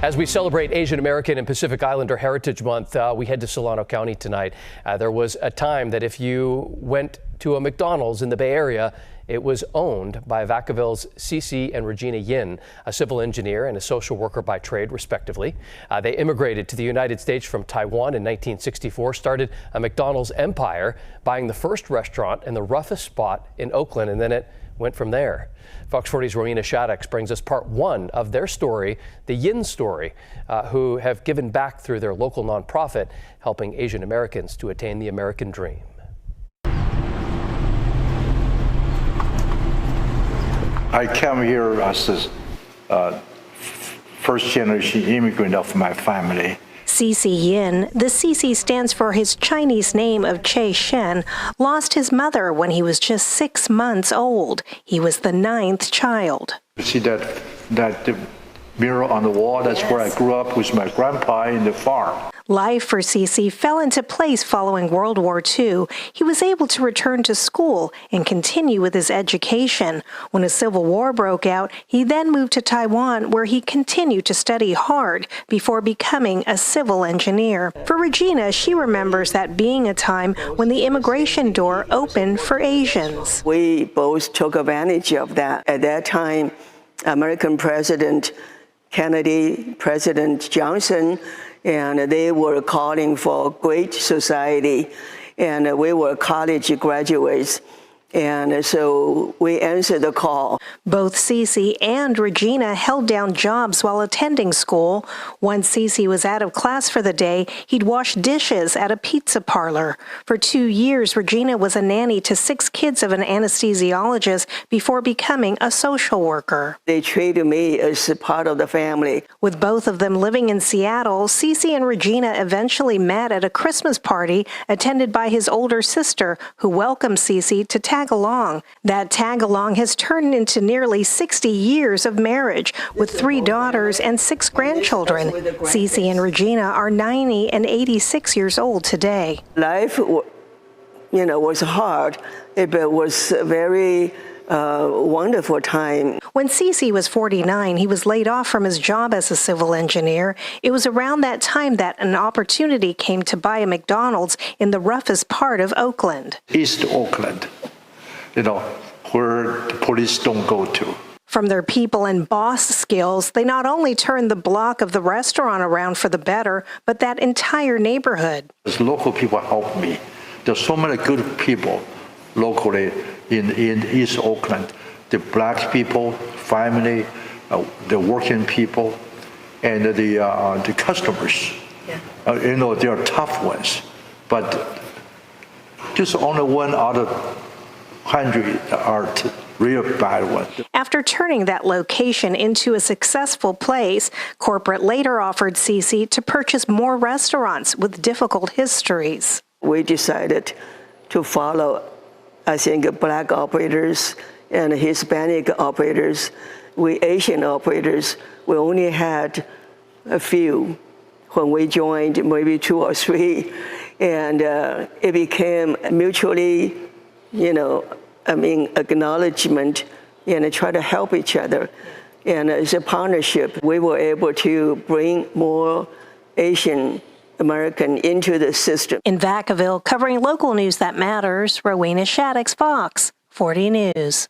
As we celebrate Asian American and Pacific Islander Heritage Month, we head to Solano County tonight. There was a time that if you went to a McDonald's in the Bay Area, it was owned by Vacaville's Cece and Regina Yin, a civil engineer and a social worker by trade, respectively. They immigrated to the United States from Taiwan in 1964, started a McDonald's empire, buying the first restaurant in the roughest spot in Oakland, and then it went from there. Fox 40's Regina Yin brings us part one of their story, the Yin story, who have given back through their local nonprofit, helping Asian Americans to attain the American dream. I came here as a first-generation immigrant of my family. Cece Yin, the Cece stands for his Chinese name of Che Shen, lost his mother when he was just 6 months old. He was the 9th child. You see that mirror on the wall? That's where I grew up with my grandpa in the farm. Life for Cece fell into place following World War II. He was able to return to school and continue with his education. When the Civil War broke out, he then moved to Taiwan, where he continued to study hard before becoming a civil engineer. For Regina, she remembers that being a time when the immigration door opened for Asians. We both took advantage of that. At that time, American President Kennedy, President Johnson, and they were calling for a great society, and we were college graduates. And so we answered the call. Both Cece and Regina held down jobs while attending school. Once Cece was out of class for the day, he'd wash dishes at a pizza parlor. For 2 years, Regina was a nanny to 6 kids of an anesthesiologist before becoming a social worker. They treated me as a part of the family. With both of them living in Seattle, Cece and Regina eventually met at a Christmas party attended by his older sister, who welcomed Cece to tag-along. That tag-along has turned into nearly 60 years of marriage, with 3 daughters and 6 grandchildren. Cece and Regina are 90 and 86 years old today. Life, was hard, but it was a very wonderful time. When Cece was 49, he was laid off from his job as a civil engineer. It was around that time that an opportunity came to buy a McDonald's in the roughest part of Oakland. East Oakland, where the police don't go to. From their people and boss skills, they not only turned the block of the restaurant around for the better, but that entire neighborhood. As local people help me. There's so many good people locally in East Oakland. The black people, family, the working people, and the customers. Yeah. They are tough ones, but just only 1 out of 100 are real bad ones. After turning that location into a successful place, corporate later offered Cece to purchase more restaurants with difficult histories. We decided to follow, I think, black operators and Hispanic operators. We Asian operators, we only had a few when we joined, maybe 2 or 3, and it became mutually, acknowledgement, and try to help each other. And as a partnership, we were able to bring more Asian American into the system. In Vacaville, covering local news that matters, Regina Yin, Fox 40 News.